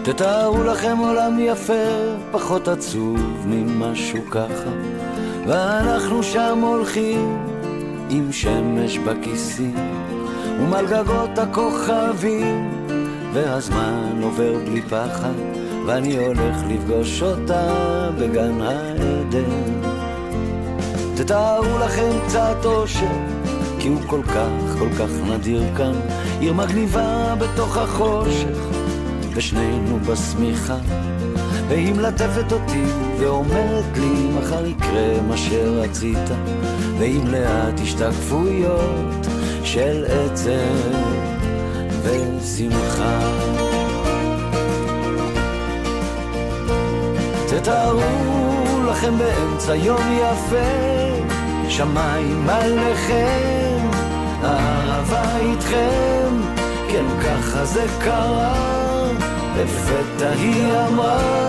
תתארו לכם עולם יפה, פחות עצוב ממשהו ככה, ואנחנו שם הולכים עם שמש בכיסים ומעל גגות הכוכבים, והזמן עובר בלי פחד, ואני הולך לפגוש אותה בגן העדן. תתארו לכם קצת אושר, כי הוא כל כך נדיר כאן, עיר מגניבה בתוך החושך, ושנינו בסמיכה, והיא מלטפת אותי ואומרת לי מחר יקרה מה שרצית, ועם לאט השתקפויות של עצב ושמחה. תתארו לכם באמצע יום יפה, שמיים עליכם, אהבה איתכם, כן ככה זה קרה, לפתע היא אמרה